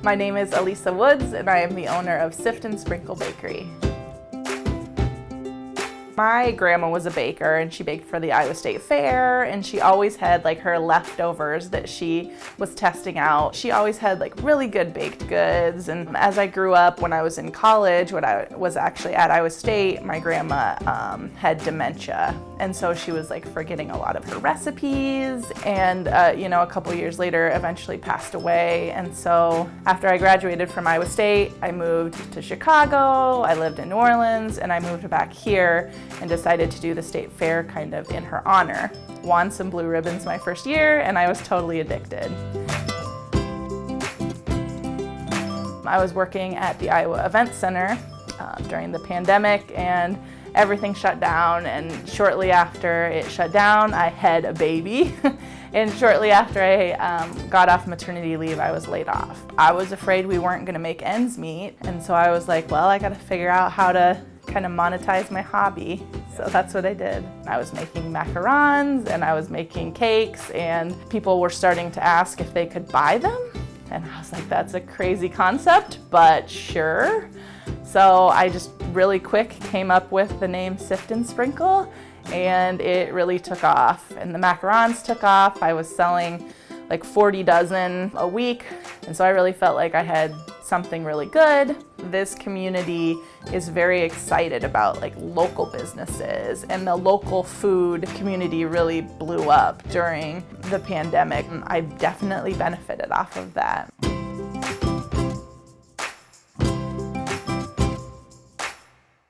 My name is Elisa Woods, and I am the owner of Sift and Sprinkle Bakery. My grandma was a baker, and she baked for the Iowa State Fair, and she always had like her leftovers that she was testing out. She always had like really good baked goods, and as I grew up, when I was in college, when I was actually at Iowa State, my grandma had dementia, and so she was like forgetting a lot of her recipes, and a couple years later eventually passed away. And so after I graduated from Iowa State, I moved to Chicago, I lived in New Orleans, and I moved back here and decided to do the state fair kind of in her honor. Won some blue ribbons my first year, and I was totally addicted. I was working at the Iowa Event Center during the pandemic, and everything shut down, and shortly after it shut down, I had a baby. And shortly after I got off maternity leave, I was laid off. I was afraid we weren't gonna make ends meet, and so I was like, well, I gotta figure out how to kind of monetize my hobby. So that's what I did. I was making macarons, and I was making cakes, and people were starting to ask if they could buy them. And I was like, that's a crazy concept, but sure. So I just really quick came up with the name Sift and Sprinkle, and it really took off. And the macarons took off. I was selling like 40 dozen a week, and so I really felt like I had something really good. This community is very excited about like local businesses, and the local food community really blew up during the pandemic. I definitely benefited off of that.